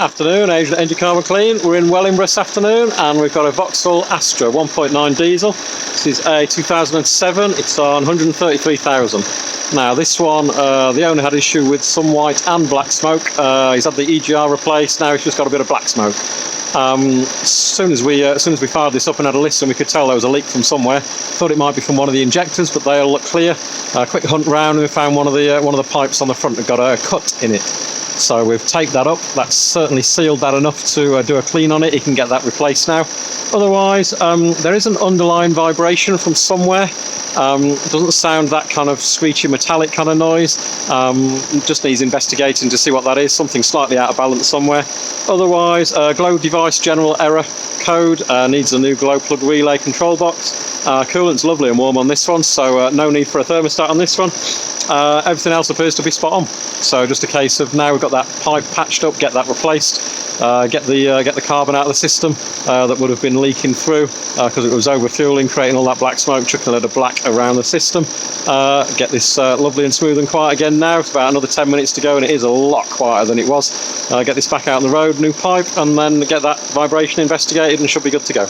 Afternoon, Adrian Engine Carbon Clean. We're in Wellingborough this afternoon and we've got a Vauxhall Astra 1.9 diesel. This is a 2007, it's on 133,000. Now this one, the owner had issue with some white and black smoke. He's had the EGR replaced, now he's just got a bit of black smoke. As soon as we fired this up and had a listen, we could tell there was a leak from somewhere. Thought it might be from one of the injectors, but they all look clear. Quick hunt round and we found one of the pipes on the front had got a cut in it. So we've taped that up. That's certainly sealed that enough to do a clean on it. You can get that replaced now. Otherwise, there is an underlying vibration from somewhere. Doesn't sound that kind of screechy metallic kind of noise. Just needs investigating to see what that is. Something slightly out of balance somewhere. Otherwise, glow device general error code. Needs a new glow plug relay control box. Coolant's lovely and warm on this one, so no need for a thermostat on this one. Everything else appears to be spot on. So just a case of now we've got that pipe patched up, get that replaced, get the carbon out of the system that would have been leaking through because it was over fueling, creating all that black smoke, chucking a load of black around the system. Get this lovely and smooth and quiet again now. It's about another 10 minutes to go and it is a lot quieter than it was. Get this back out on the road, new pipe, and then get that vibration investigated and should be good to go.